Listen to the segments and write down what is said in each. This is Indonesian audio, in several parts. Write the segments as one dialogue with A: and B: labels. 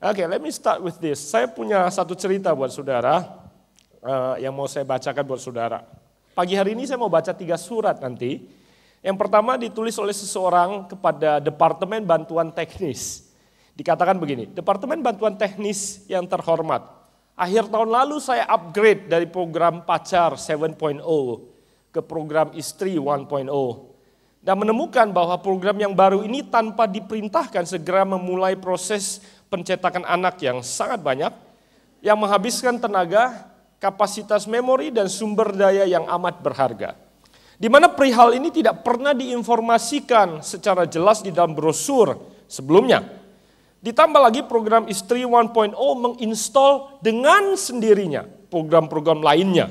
A: Oke, let me start with this. Saya punya satu cerita buat saudara yang mau saya bacakan buat saudara. Pagi hari ini saya mau baca 3 surat nanti. Yang pertama ditulis oleh seseorang kepada Departemen Bantuan Teknis. Dikatakan begini, Departemen Bantuan Teknis yang terhormat. Akhir tahun lalu saya upgrade dari program Pacar 7.0 ke program Istri 1.0. Dan menemukan bahwa program yang baru ini tanpa diperintahkan segera memulai proses pencetakan anak yang sangat banyak, yang menghabiskan tenaga, kapasitas memori, dan sumber daya yang amat berharga. Di mana perihal ini tidak pernah diinformasikan secara jelas di dalam brosur sebelumnya. Ditambah lagi program Istri 1.0 menginstall dengan sendirinya program-program lainnya,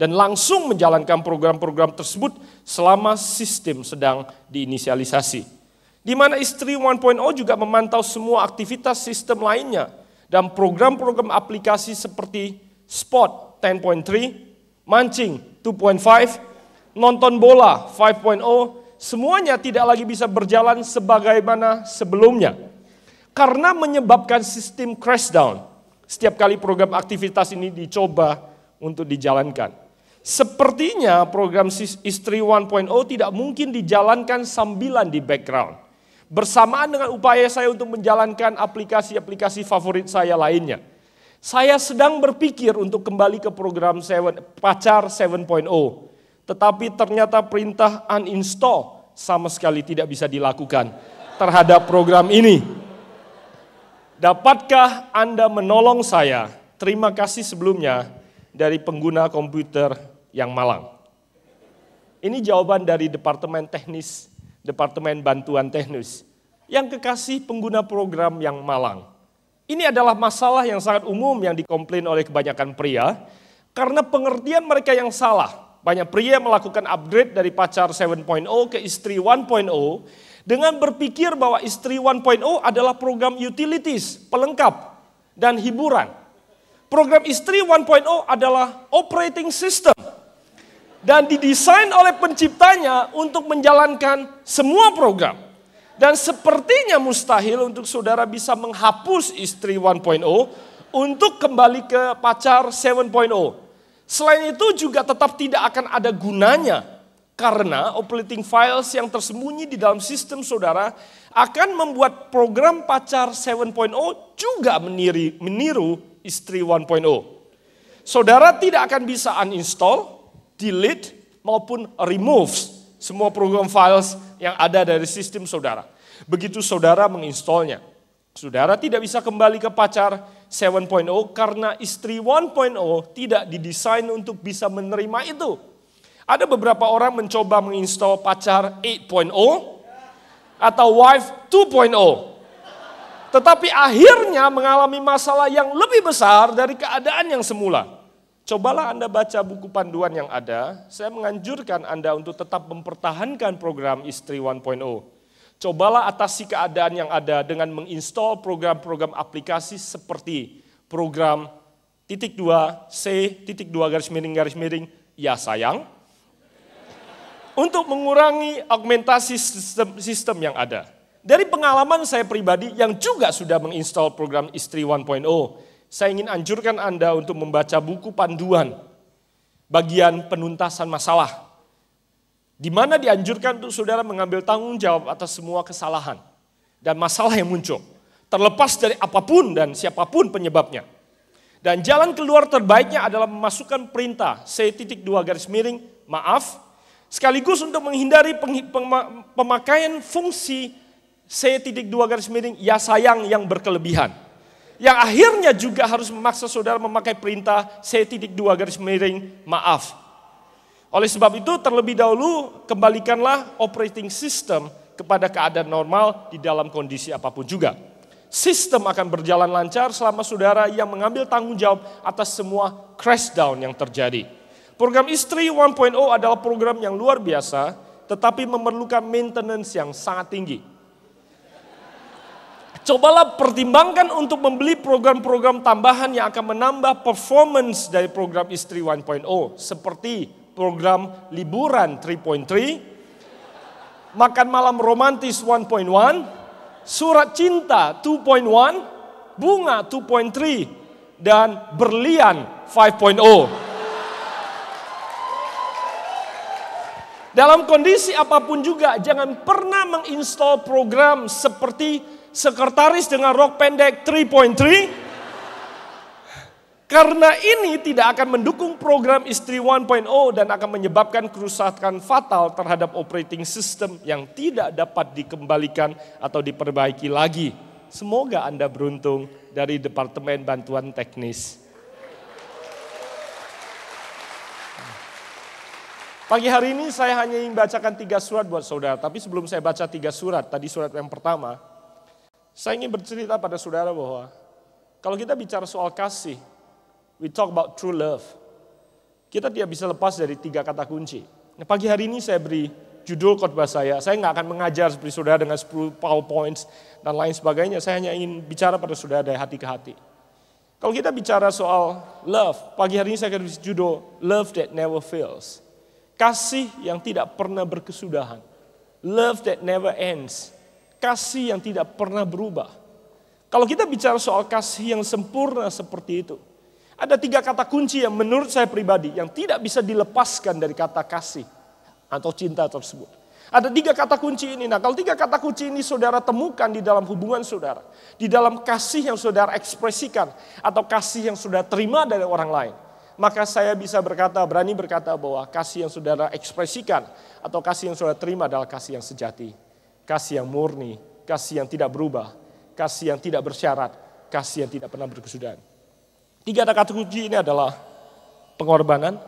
A: dan langsung menjalankan program-program tersebut selama sistem sedang diinisialisasi. Di mana Istri 1.0 juga memantau semua aktivitas sistem lainnya dan program-program aplikasi seperti Spot 10.3, Mancing 2.5, Nonton Bola 5.0, semuanya tidak lagi bisa berjalan sebagaimana sebelumnya. Karena menyebabkan sistem crash down setiap kali program aktivitas ini dicoba untuk dijalankan. Sepertinya program Istri 1.0 tidak mungkin dijalankan sambilan di background. Bersamaan dengan upaya saya untuk menjalankan aplikasi-aplikasi favorit saya lainnya. Saya sedang berpikir untuk kembali ke program Pacar 7.0. Tetapi ternyata perintah uninstall sama sekali tidak bisa dilakukan terhadap program ini. Dapatkah Anda menolong saya? Terima kasih sebelumnya dari pengguna komputer yang malang. Ini jawaban dari Departemen Teknis, Departemen Bantuan Teknis, yang kekasih pengguna program yang malang. Ini adalah masalah yang sangat umum yang dikomplain oleh kebanyakan pria, karena pengertian mereka yang salah. Banyak pria melakukan upgrade dari Pacar 7.0 ke Istri 1.0, dengan berpikir bahwa Istri 1.0 adalah program utilities, pelengkap, dan hiburan. Program Istri 1.0 adalah operating system, dan didesain oleh penciptanya untuk menjalankan semua program. Dan sepertinya mustahil untuk saudara bisa menghapus Istri 1.0 untuk kembali ke Pacar 7.0. Selain itu juga tetap tidak akan ada gunanya, karena operating files yang tersembunyi di dalam sistem saudara akan membuat program Pacar 7.0 juga meniru Istri 1.0. Saudara tidak akan bisa uninstall, delete, maupun remove semua program files yang ada dari sistem saudara. Begitu saudara menginstalnya, saudara tidak bisa kembali ke Pacar 7.0 karena Istri 1.0 tidak didesain untuk bisa menerima itu. Ada beberapa orang mencoba menginstal Pacar 8.0 atau Wife 2.0. Tetapi akhirnya mengalami masalah yang lebih besar dari keadaan yang semula. Cobalah Anda baca buku panduan yang ada. Saya menganjurkan Anda untuk tetap mempertahankan program Istri 1.0. Cobalah atasi keadaan yang ada dengan menginstal program-program aplikasi seperti program .2C.2 ya sayang, untuk mengurangi augmentasi sistem yang ada. Dari pengalaman saya pribadi yang juga sudah menginstal program Istri 1.0, saya ingin anjurkan Anda untuk membaca buku panduan bagian penuntasan masalah, di mana dianjurkan untuk saudara mengambil tanggung jawab atas semua kesalahan dan masalah yang muncul, terlepas dari apapun dan siapapun penyebabnya. Dan jalan keluar terbaiknya adalah memasukkan perintah C.2 sekaligus untuk menghindari pemakaian fungsi C.2 ya sayang yang berkelebihan, yang akhirnya juga harus memaksa saudara memakai perintah C.2 Oleh sebab itu terlebih dahulu kembalikanlah operating system kepada keadaan normal di dalam kondisi apapun juga. Sistem akan berjalan lancar selama saudara yang mengambil tanggung jawab atas semua crash down yang terjadi. Program Istri 1.0 adalah program yang luar biasa, tetapi memerlukan maintenance yang sangat tinggi. Cobalah pertimbangkan untuk membeli program-program tambahan yang akan menambah performance dari program Istri 1.0, seperti program liburan 3.3, makan malam romantis 1.1, surat cinta 2.1, bunga 2.3, dan berlian 5.0. Dalam kondisi apapun juga, jangan pernah menginstall program seperti sekretaris dengan rok pendek 3.3. Karena ini tidak akan mendukung program istri 1.0 dan akan menyebabkan kerusakan fatal terhadap operating system yang tidak dapat dikembalikan atau diperbaiki lagi. Semoga Anda beruntung dari Departemen Bantuan Teknis. Pagi hari ini saya hanya ingin bacakan 3 surat buat saudara. Tapi sebelum saya baca 3 surat, tadi surat yang pertama, saya ingin bercerita pada saudara bahwa kalau kita bicara soal kasih, we talk about true love. Kita tidak bisa lepas dari 3 kata kunci. Nah, pagi hari ini saya beri judul khotbah saya. Saya nggak akan mengajar seperti saudara dengan 10 PowerPoints dan lain sebagainya. Saya hanya ingin bicara pada saudara dari hati ke hati. Kalau kita bicara soal love, pagi hari ini saya akan beri judul Love That Never Fails. Kasih yang tidak pernah berkesudahan. Love that never ends. Kasih yang tidak pernah berubah. Kalau kita bicara soal kasih yang sempurna seperti itu, ada 3 kata kunci yang menurut saya pribadi yang tidak bisa dilepaskan dari kata kasih atau cinta tersebut. Ada 3 kata kunci ini. Nah, kalau 3 kata kunci ini saudara temukan di dalam hubungan saudara, di dalam kasih yang saudara ekspresikan atau kasih yang saudara terima dari orang lain, maka saya bisa berkata, berani berkata bahwa kasih yang saudara ekspresikan atau kasih yang saudara terima adalah kasih yang sejati, kasih yang murni, kasih yang tidak berubah, kasih yang tidak bersyarat, kasih yang tidak pernah berkesudahan. 3 kata kunci ini adalah pengorbanan,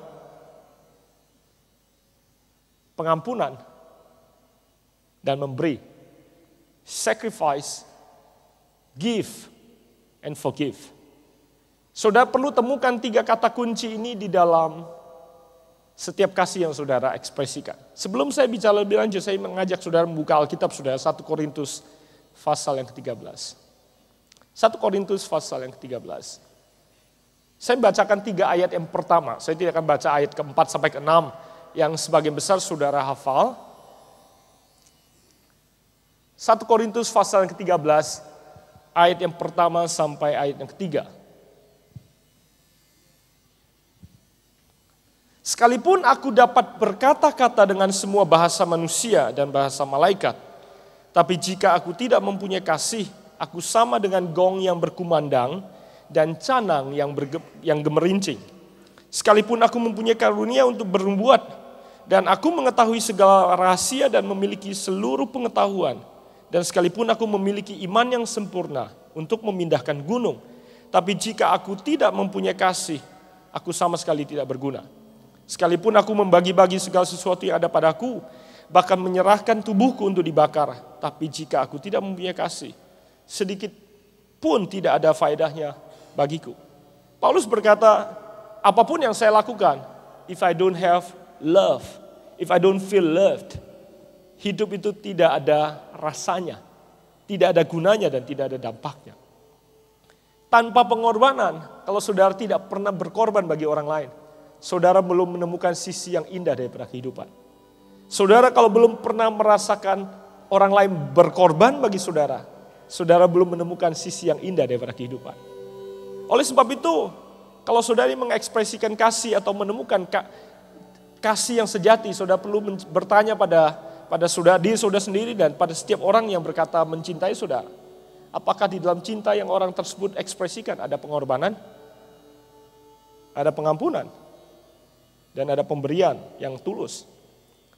A: pengampunan, dan memberi. Sacrifice, give, and forgive. Saudara perlu temukan 3 kata kunci ini di dalam setiap kasih yang saudara ekspresikan. Sebelum saya bicara lebih lanjut, saya mengajak saudara membuka Alkitab saudara, 1 Korintus pasal yang ke-13. 1 Korintus pasal yang ke-13. Saya bacakan 3 ayat yang pertama. Saya tidak akan baca ayat ke-4 sampai ke-6 yang sebagian besar saudara hafal. 1 Korintus pasal yang ke-13 ayat yang pertama sampai ayat yang ketiga. Sekalipun aku dapat berkata-kata dengan semua bahasa manusia dan bahasa malaikat, tapi jika aku tidak mempunyai kasih, aku sama dengan gong yang berkumandang dan canang yang gemerincing. Sekalipun aku mempunyai karunia untuk bernubuat, dan aku mengetahui segala rahasia dan memiliki seluruh pengetahuan, dan sekalipun aku memiliki iman yang sempurna untuk memindahkan gunung, tapi jika aku tidak mempunyai kasih, aku sama sekali tidak berguna. Sekalipun aku membagi-bagi segala sesuatu yang ada padaku, bahkan menyerahkan tubuhku untuk dibakar, tapi jika aku tidak mempunyai kasih, sedikit pun tidak ada faedahnya bagiku. Paulus berkata, apapun yang saya lakukan, if I don't have love, if I don't feel loved, hidup itu tidak ada rasanya, tidak ada gunanya dan tidak ada dampaknya. Tanpa pengorbanan, kalau saudara tidak pernah berkorban bagi orang lain, saudara belum menemukan sisi yang indah daripada kehidupan. Saudara kalau belum pernah merasakan orang lain berkorban bagi saudara, saudara belum menemukan sisi yang indah daripada kehidupan. Oleh sebab itu, kalau saudara mengekspresikan kasih atau menemukan kasih yang sejati, saudara perlu bertanya pada diri saudara sendiri dan pada setiap orang yang berkata mencintai saudara. Apakah di dalam cinta yang orang tersebut ekspresikan ada pengorbanan, ada pengampunan, dan ada pemberian yang tulus.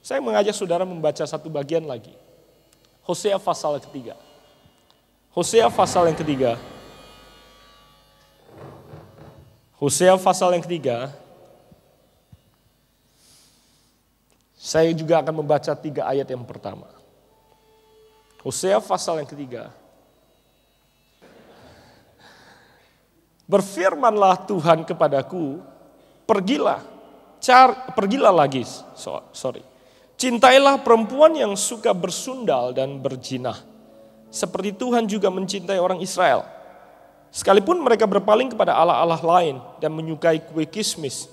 A: Saya mengajak saudara membaca satu bagian lagi. Hosea pasal yang ketiga. Hosea pasal yang ketiga. Hosea pasal yang ketiga. Saya juga akan membaca 3 ayat yang pertama. Hosea pasal yang ketiga. Berfirmanlah Tuhan kepadaku, pergilah lagi, cintailah perempuan yang suka bersundal dan berzinah, seperti Tuhan juga mencintai orang Israel. Sekalipun mereka berpaling kepada allah-allah lain dan menyukai kue kismis.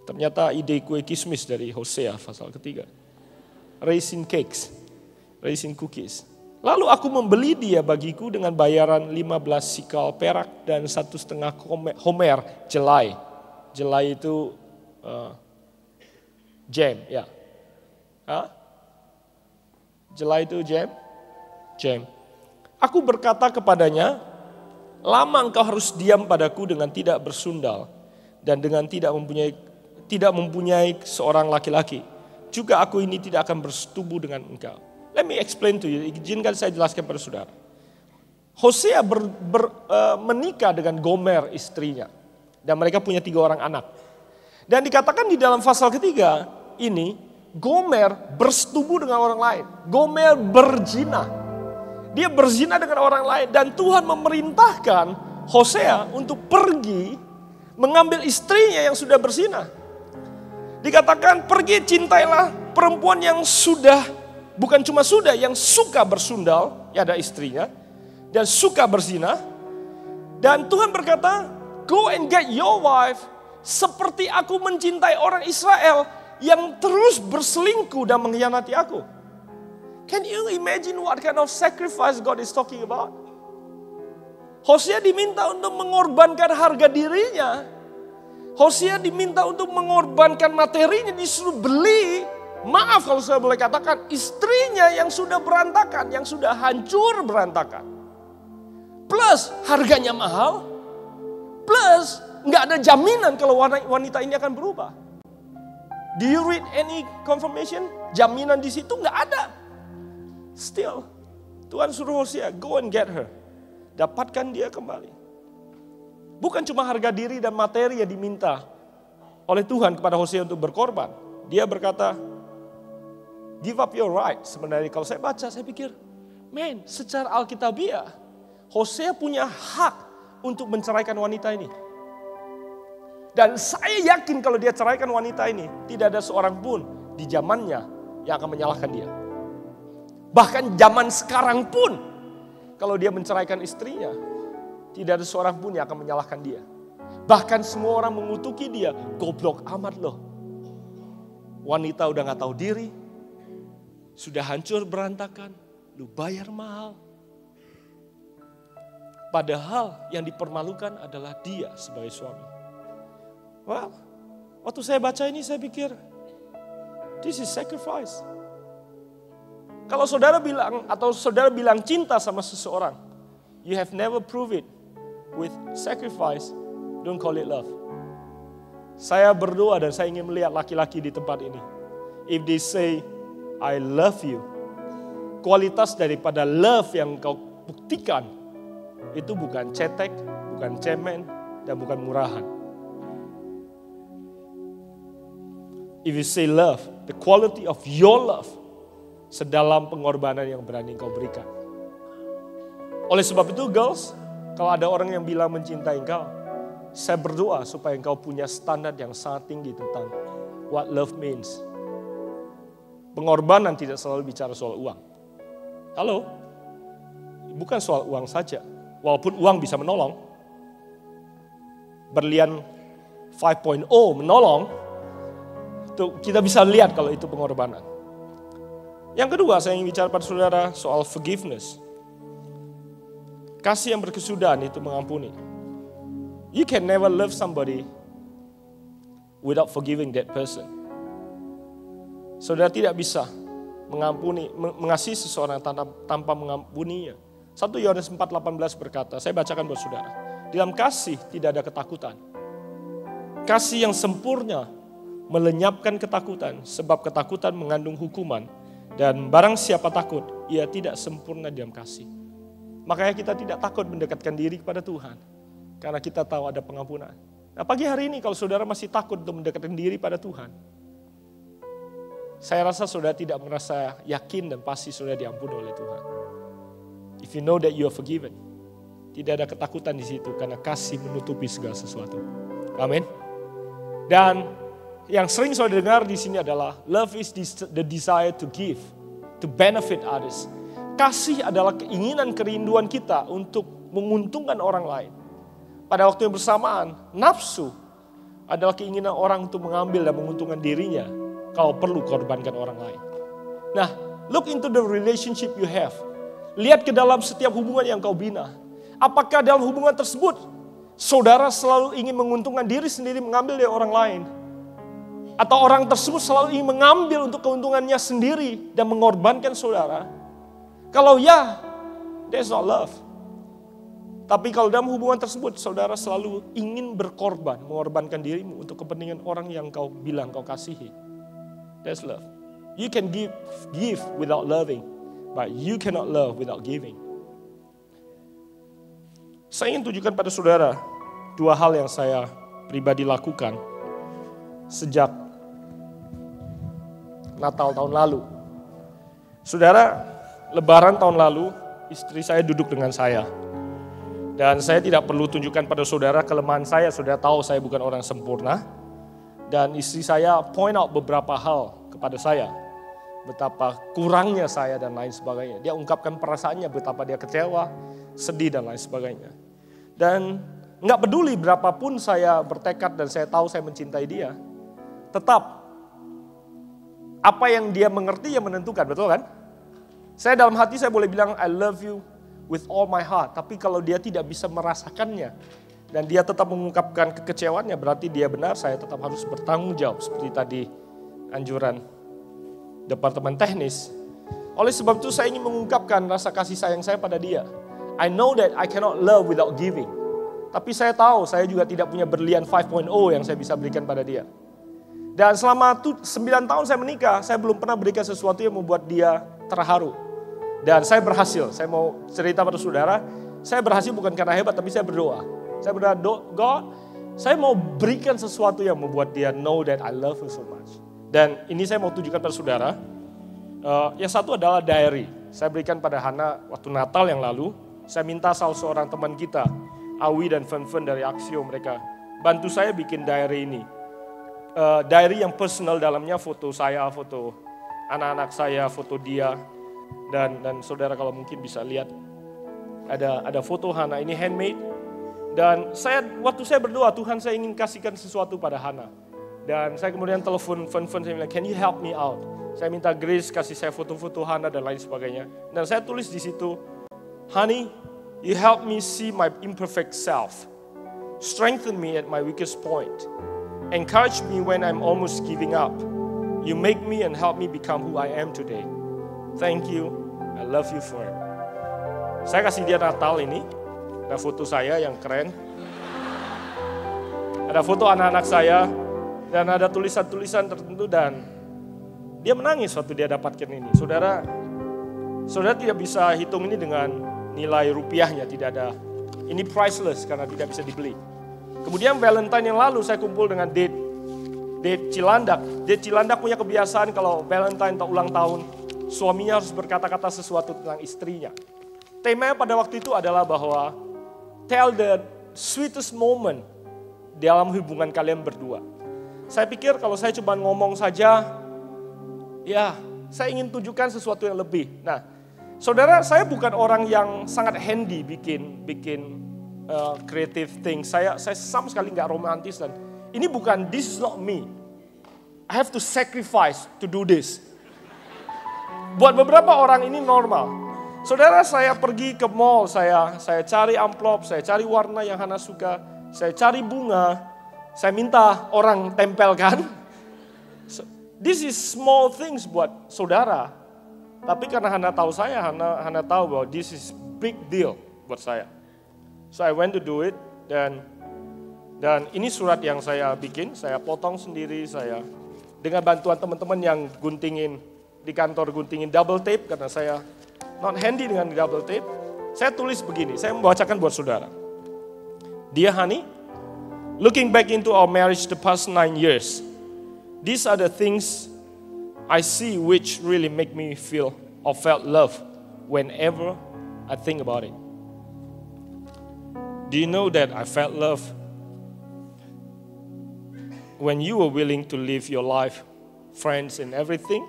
A: Ternyata ide kue kismis dari Hosea pasal ketiga. Raisin cakes, raisin cookies. Lalu aku membeli dia bagiku dengan bayaran 15 sikal perak dan 1,5 homer jelai. Jelai itu jam, ya. Jelai itu jam. Aku berkata kepadanya, lama engkau harus diam padaku dengan tidak bersundal dan dengan tidak mempunyai seorang laki-laki. Juga aku ini tidak akan bersetubuh dengan engkau. Let me explain to you, izinkan saya jelaskan pada saudara. Hosea menikah dengan Gomer istrinya. Dan mereka punya 3 orang anak. Dan dikatakan di dalam pasal ketiga ini, Gomer bersetubuh dengan orang lain. Gomer berzina. Dia berzina dengan orang lain. Dan Tuhan memerintahkan Hosea untuk pergi mengambil istrinya yang sudah berzina. Dikatakan pergi cintailah perempuan yang bukan cuma yang suka bersundal, ya ada istrinya, dan suka berzina. Dan Tuhan berkata, go and get your wife seperti aku mencintai orang Israel yang terus berselingkuh dan mengkhianati aku. Can you imagine what kind of sacrifice God is talking about? Hosea diminta untuk mengorbankan harga dirinya. Hosea diminta untuk mengorbankan materinya, disuruh beli. Maaf kalau saya boleh katakan, istrinya yang sudah berantakan, yang sudah hancur berantakan. Plus harganya mahal, plus nggak ada jaminan kalau wanita ini akan berubah. Do you read any confirmation? Jaminan di situ nggak ada. Still, Tuhan suruh Hosea, go and get her. Dapatkan dia kembali. Bukan cuma harga diri dan materi yang diminta oleh Tuhan kepada Hosea untuk berkorban. Dia berkata, give up your right. Sebenarnya kalau saya baca, saya pikir, man, secara alkitabiah, Hosea punya hak untuk menceraikan wanita ini. Dan saya yakin kalau dia ceraikan wanita ini, tidak ada seorang pun di zamannya yang akan menyalahkan dia. Bahkan zaman sekarang pun, kalau dia menceraikan istrinya, tidak ada seorang pun yang akan menyalahkan dia. Bahkan semua orang mengutuki dia, goblok amat loh. Wanita udah gak tahu diri, sudah hancur berantakan, lu bayar mahal. Padahal yang dipermalukan adalah dia sebagai suami. Well, waktu saya baca ini saya pikir, this is sacrifice. Kalau saudara bilang cinta sama seseorang, you have never prove it with sacrifice, don't call it love. Saya berdoa dan saya ingin melihat laki-laki di tempat ini. If they say, I love you, kualitas daripada love yang kau buktikan, itu bukan cetek, bukan cemen, dan bukan murahan. If you say love, the quality of your love, sedalam pengorbanan yang berani kau berikan. Oleh sebab itu girls, kalau ada orang yang bilang mencintai engkau, saya berdoa supaya engkau punya standar yang sangat tinggi tentang what love means. Pengorbanan tidak selalu bicara soal uang. Halo? Bukan soal uang saja. Walaupun uang bisa menolong. Berlian 5.0 menolong. Kita bisa lihat kalau itu pengorbanan. Yang kedua saya ingin bicara pada saudara soal forgiveness. Kasih yang berkesudahan itu mengampuni. You can never love somebody without forgiving that person. Saudara tidak bisa mengasihi seseorang tanpa mengampuninya. 1 Yohanes 4:18 berkata, saya bacakan buat saudara. Dalam kasih tidak ada ketakutan. Kasih yang sempurna melenyapkan ketakutan, sebab ketakutan mengandung hukuman. Dan barang siapa takut, ia tidak sempurna dalam kasih. Makanya kita tidak takut mendekatkan diri kepada Tuhan. Karena kita tahu ada pengampunan. Nah pagi hari ini kalau saudara masih takut untuk mendekatkan diri pada Tuhan, saya rasa saudara tidak merasa yakin dan pasti saudara diampuni oleh Tuhan. If you know that you are forgiven, tidak ada ketakutan di situ karena kasih menutupi segala sesuatu. Amin. Dan yang sering saudara dengar di sini adalah love is the desire to give, to benefit others. Kasih adalah keinginan, kerinduan kita untuk menguntungkan orang lain. Pada waktu yang bersamaan, nafsu adalah keinginan orang untuk mengambil dan menguntungkan dirinya kalau perlu korbankan orang lain. Nah, look into the relationship you have Lihat ke dalam setiap hubungan yang kau bina. Apakah dalam hubungan tersebut, saudara selalu ingin menguntungkan diri sendiri, mengambil dari orang lain? Atau orang tersebut selalu ingin mengambil untuk keuntungannya sendiri dan mengorbankan saudara? Kalau ya, that's not love. Tapi kalau dalam hubungan tersebut, saudara selalu ingin berkorban, mengorbankan dirimu untuk kepentingan orang yang kau bilang kau kasihi. That's love. You can give without loving, but you cannot love without giving. Saya ingin tunjukkan pada saudara dua hal yang saya pribadi lakukan sejak Natal tahun lalu. Saudara, Lebaran tahun lalu, istri saya duduk dengan saya. Dan saya tidak perlu tunjukkan pada saudara kelemahan saya, saudara tahu saya bukan orang sempurna. Dan istri saya point out beberapa hal kepada saya. Betapa kurangnya saya dan lain sebagainya. Dia ungkapkan perasaannya, betapa dia kecewa, sedih dan lain sebagainya. Dan nggak peduli berapapun saya bertekad dan saya tahu saya mencintai dia. Tetap apa yang dia mengerti yang menentukan, betul kan? Saya dalam hati saya boleh bilang I love you with all my heart. Tapi kalau dia tidak bisa merasakannya dan dia tetap mengungkapkan kekecewaannya, berarti dia benar, saya tetap harus bertanggung jawab. Seperti tadi anjuran departemen teknis. Oleh sebab itu saya ingin mengungkapkan rasa kasih sayang saya pada dia. I know that I cannot love without giving. Tapi saya tahu saya juga tidak punya berlian 5.0 yang saya bisa berikan pada dia. Dan selama 9 tahun saya menikah, saya belum pernah berikan sesuatu yang membuat dia terharu. Dan saya berhasil, saya mau cerita pada saudara, saya berhasil bukan karena hebat, tapi saya berdoa. Saya berdoa, God, saya mau berikan sesuatu yang membuat dia know that I love you so much. Dan ini saya mau tunjukkan pada saudara, yang satu adalah diary. Saya berikan pada Hana waktu Natal yang lalu, saya minta salah seorang teman kita, Awi dan Fen dari Aksio, mereka bantu saya bikin diary ini. Diary yang personal, dalamnya foto saya, foto anak-anak saya, foto dia, dan saudara kalau mungkin bisa lihat ada foto Hana ini handmade. Dan waktu saya berdoa, Tuhan saya ingin kasihkan sesuatu pada Hana. Dan saya kemudian telepon Fen, saya bilang, can you help me out? Saya minta Grace kasih saya foto-foto Hana dan lain sebagainya. Dan saya tulis di situ, honey, you help me see my imperfect self, strengthen me at my weakest point. Encourage me when I'm almost giving up. You make me and help me become who I am today. Thank you, I love you for it. Saya kasih dia Natal ini, ada foto saya yang keren. Ada foto anak-anak saya, dan ada tulisan-tulisan tertentu, dan dia menangis waktu dia dapatkan ini. Saudara tidak bisa hitung ini dengan nilai rupiahnya, tidak ada. Ini priceless karena tidak bisa dibeli. Kemudian Valentine yang lalu saya kumpul dengan Date Cilandak. Date Cilandak punya kebiasaan kalau Valentine atau ulang tahun, suaminya harus berkata-kata sesuatu tentang istrinya. Temanya pada waktu itu adalah bahwa tell the sweetest moment dalam hubungan kalian berdua. Saya pikir kalau saya cuma ngomong saja, ya saya ingin tunjukkan sesuatu yang lebih. Nah, saudara, saya bukan orang yang sangat handy bikin creative things. Saya sama sekali nggak romantis, dan ini bukan, this is not me. I have to sacrifice to do this. Buat beberapa orang ini normal. Saudara, saya pergi ke mall, saya cari amplop, saya cari warna yang Hana suka, saya cari bunga, saya minta orang tempelkan. This is small things buat saudara. Tapi karena Hana tahu saya, Hana tahu bahwa this is big deal buat saya. So I went to do it, dan ini surat yang saya bikin, saya potong sendiri, saya dengan bantuan teman-teman yang guntingin di kantor, guntingin double tape karena saya not handy dengan double tape. Saya tulis begini, saya membacakan buat saudara. Dear honey, looking back into our marriage the past 9 years, these are the things I see which really make me feel or felt love whenever I think about it. Do you know that I felt love when you were willing to leave your life, friends and everything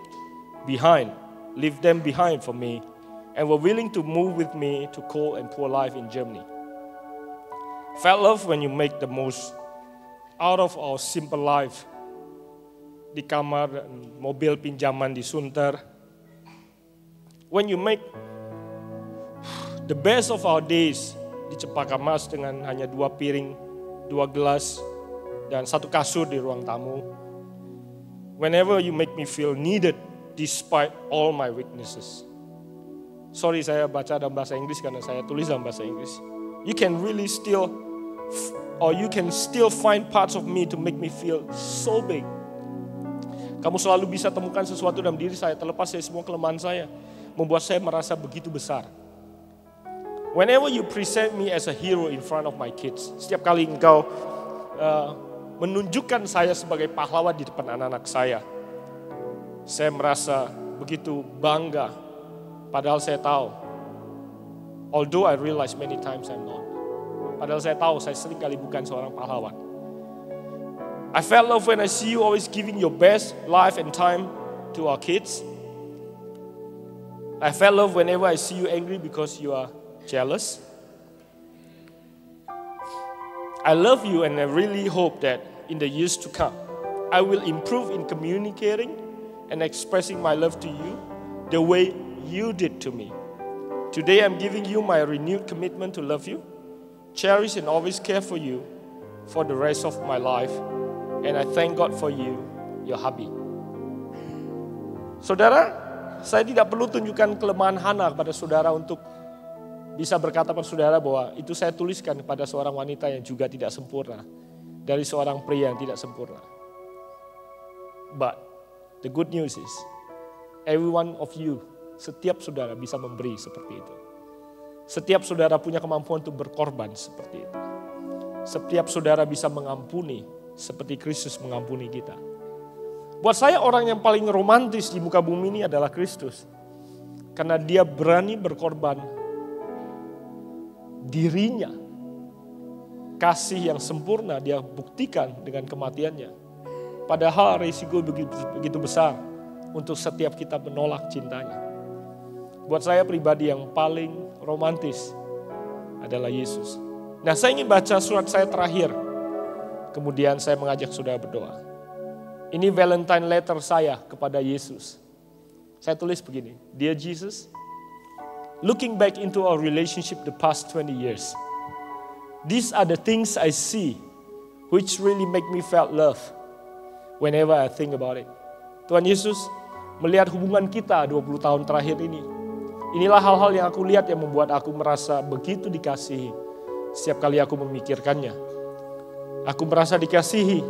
A: behind, leave them behind for me, and were willing to move with me to cold and poor life in Germany. Felt love when you make the most out of our simple life, di kamar, mobil pinjaman di Sunter. When you make The best of our days di Cempaka Mas dengan hanya 2 piring, 2 gelas, dan 1 kasur di ruang tamu. Whenever you make me feel needed despite all my weaknesses. Sorry, saya baca dalam bahasa Inggris karena saya tulis dalam bahasa Inggris. You can still find parts of me to make me feel so big. Kamu selalu bisa temukan sesuatu dalam diri saya, terlepas dari semua kelemahan saya, membuat saya merasa begitu besar. Whenever you present me as a hero in front of my kids, setiap kali engkau menunjukkan saya sebagai pahlawan di depan anak-anak saya merasa begitu bangga. Padahal saya tahu, although I realize many times I'm not. Padahal saya tahu saya seringkali bukan seorang pahlawan. I felt love when I see you always giving your best life and time to our kids. I felt love whenever I see you angry because you are jealous. I love you and I really hope that in the years to come, I will improve in communicating and expressing my love to you the way you did to me. Today I'm giving you my renewed commitment to love you, cherish and always care for you for the rest of my life. And I thank God for you, your hubby. Saudara, saya tidak perlu tunjukkan kelemahan Hana kepada saudara untuk bisa berkata pada saudara bahwa itu saya tuliskan kepada seorang wanita yang juga tidak sempurna, dari seorang pria yang tidak sempurna. But the good news is, every one of you, setiap saudara bisa memberi seperti itu. Setiap saudara punya kemampuan untuk berkorban seperti itu. Setiap saudara bisa mengampuni seperti Kristus mengampuni kita. Buat saya orang yang paling romantis di muka bumi ini adalah Kristus. Karena dia berani berkorban dirinya. Kasih yang sempurna dia buktikan dengan kematiannya. Padahal risiko begitu besar untuk setiap kita menolak cintanya. Buat saya pribadi yang paling romantis adalah Yesus. Nah, saya ingin baca surat saya terakhir. Kemudian saya mengajak saudara berdoa. Ini Valentine letter saya kepada Yesus. Saya tulis begini. Dear Jesus, looking back into our relationship the past 20 years, these are the things I see which really make me feel love whenever I think about it. Tuhan Yesus, melihat hubungan kita 20 tahun terakhir ini, inilah hal-hal yang aku lihat yang membuat aku merasa begitu dikasihi setiap kali aku memikirkannya. Aku merasa dikasihi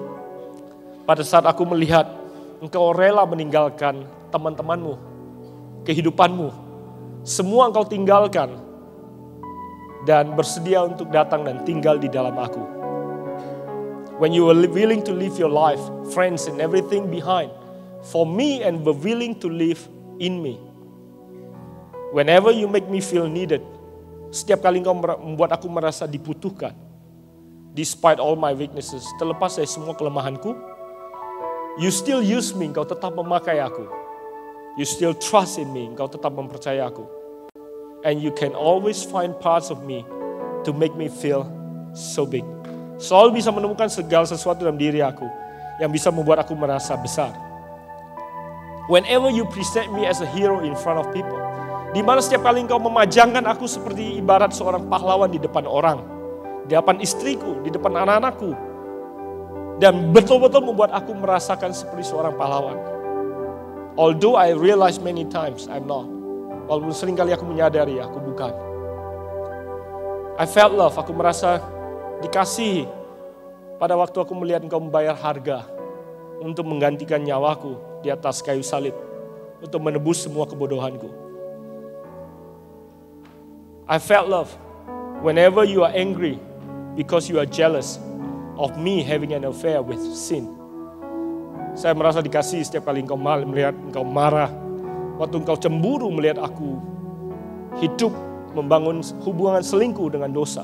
A: pada saat aku melihat engkau rela meninggalkan teman-temanmu, kehidupanmu. Semua engkau tinggalkan dan bersedia untuk datang dan tinggal di dalam aku. When you were willing to leave your life, friends and everything behind for me and were willing to live in me. Whenever you make me feel needed, setiap kali engkau membuat aku merasa dibutuhkan, despite all my weaknesses, terlepas dari semua kelemahanku, you still use me, engkau tetap memakai aku. You still trust in me, engkau tetap mempercayai aku. And you can always find parts of me to make me feel so big. Selalu bisa menemukan segala sesuatu dalam diri aku yang bisa membuat aku merasa besar. Whenever you present me as a hero in front of people, di mana setiap kali engkau memajangkan aku seperti ibarat seorang pahlawan di depan orang, di depan istriku, di depan anak-anakku, dan betul-betul membuat aku merasakan seperti seorang pahlawan. Although I realize many times I'm not. Walaupun sering kali aku menyadari aku bukan. I felt love, aku merasa dikasihi pada waktu aku melihat engkau membayar harga untuk menggantikan nyawaku di atas kayu salib, untuk menebus semua kebodohanku. I felt love whenever you are angry because you are jealous of me having an affair with sin. Saya merasa dikasihi setiap kali engkau melihat engkau marah, waktu engkau cemburu melihat aku hidup membangun hubungan selingkuh dengan dosa.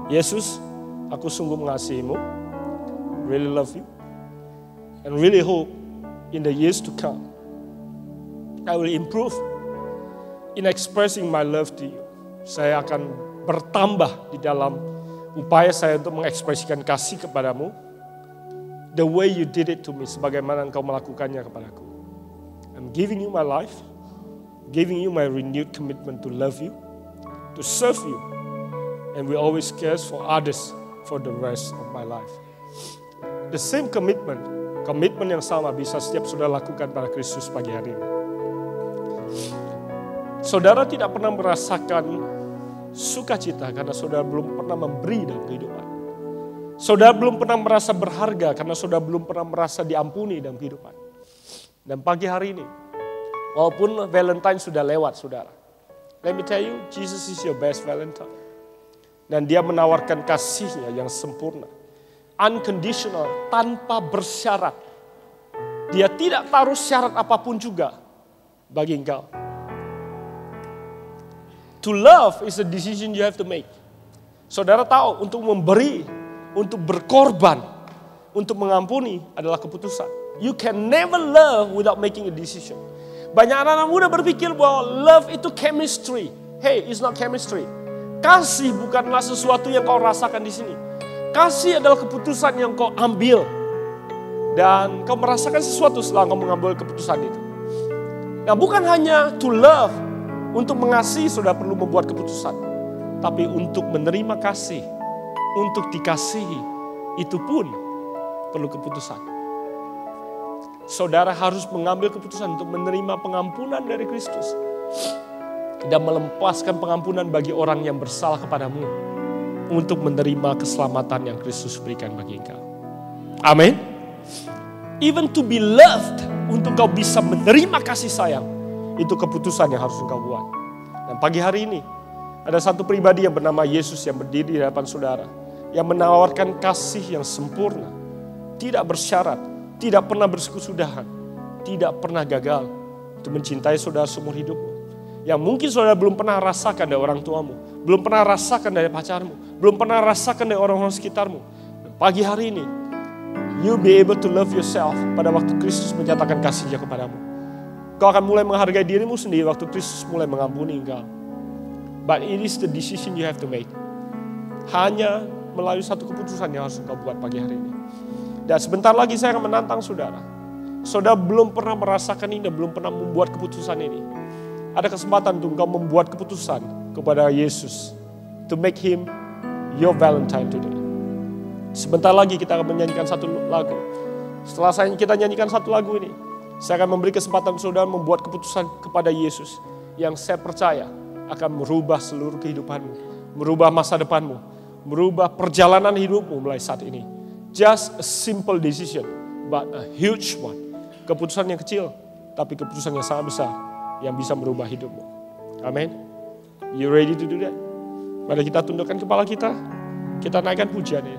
A: Yesus, aku sungguh mengasihimu, really love you, and really hope in the years to come, I will improve in expressing my love to you. Saya akan bertambah di dalam upaya saya untuk mengekspresikan kasih kepadamu, the way you did it to me, sebagaimana engkau melakukannya kepadaku. I'm giving you my life, giving you my renewed commitment to love you, to serve you. And we always care for others for the rest of my life. The same commitment yang sama bisa setiap saudara lakukan pada Kristus pagi hari ini. Saudara tidak pernah merasakan sukacita karena saudara belum pernah memberi dalam kehidupan. Saudara belum pernah merasa berharga karena saudara belum pernah merasa diampuni dalam kehidupan. Dan pagi hari ini, walaupun Valentine sudah lewat saudara, let me tell you, Jesus is your best Valentine. Dan dia menawarkan kasihnya yang sempurna, unconditional, tanpa bersyarat. Dia tidak taruh syarat apapun juga bagi engkau. To love is a decision you have to make. Saudara tahu, untuk memberi, untuk berkorban, untuk mengampuni adalah keputusan. You can never love without making a decision. Banyak anak-anak muda berpikir bahwa love itu chemistry. Hey, it's not chemistry. Kasih bukanlah sesuatu yang kau rasakan di sini. Kasih adalah keputusan yang kau ambil. Dan kau merasakan sesuatu setelah kau mengambil keputusan itu. Nah, bukan hanya to love, untuk mengasihi saudara perlu membuat keputusan. Tapi untuk menerima kasih, untuk dikasihi, itu pun perlu keputusan. Saudara harus mengambil keputusan untuk menerima pengampunan dari Kristus. Dan melepaskan pengampunan bagi orang yang bersalah kepadamu. Untuk menerima keselamatan yang Kristus berikan bagi engkau. Amin. Even to be loved, untuk kau bisa menerima kasih sayang, itu keputusan yang harus engkau buat. Dan pagi hari ini, ada satu pribadi yang bernama Yesus yang berdiri di hadapan saudara. Yang menawarkan kasih yang sempurna. Tidak bersyarat, tidak pernah berkesudahan, tidak pernah gagal untuk mencintai saudara seumur hidupmu. Yang mungkin saudara belum pernah rasakan dari orang tuamu, belum pernah rasakan dari pacarmu, belum pernah rasakan dari orang-orang sekitarmu. Dan pagi hari ini, you'll be able to love yourself pada waktu Kristus menyatakan kasihnya kepadamu. Kau akan mulai menghargai dirimu sendiri waktu Kristus mulai mengampuni engkau. But it is the decision you have to make. Hanya melalui satu keputusan yang harus engkau buat pagi hari ini. Dan sebentar lagi saya akan menantang saudara. Saudara belum pernah merasakan ini dan belum pernah membuat keputusan ini. Ada kesempatan untuk engkau membuat keputusan kepada Yesus. To make him your Valentine today. Sebentar lagi kita akan menyanyikan satu lagu. Setelah kita nyanyikan satu lagu ini, saya akan memberi kesempatan saudara membuat keputusan kepada Yesus. Yang saya percaya akan merubah seluruh kehidupanmu. Merubah masa depanmu. Merubah perjalanan hidupmu mulai saat ini. Just a simple decision, but a huge one. Keputusan yang kecil, tapi keputusan yang sangat besar. Yang bisa merubah hidupmu. Amin. You ready to do that? Mari kita tundukkan kepala kita. Kita naikkan pujian ini.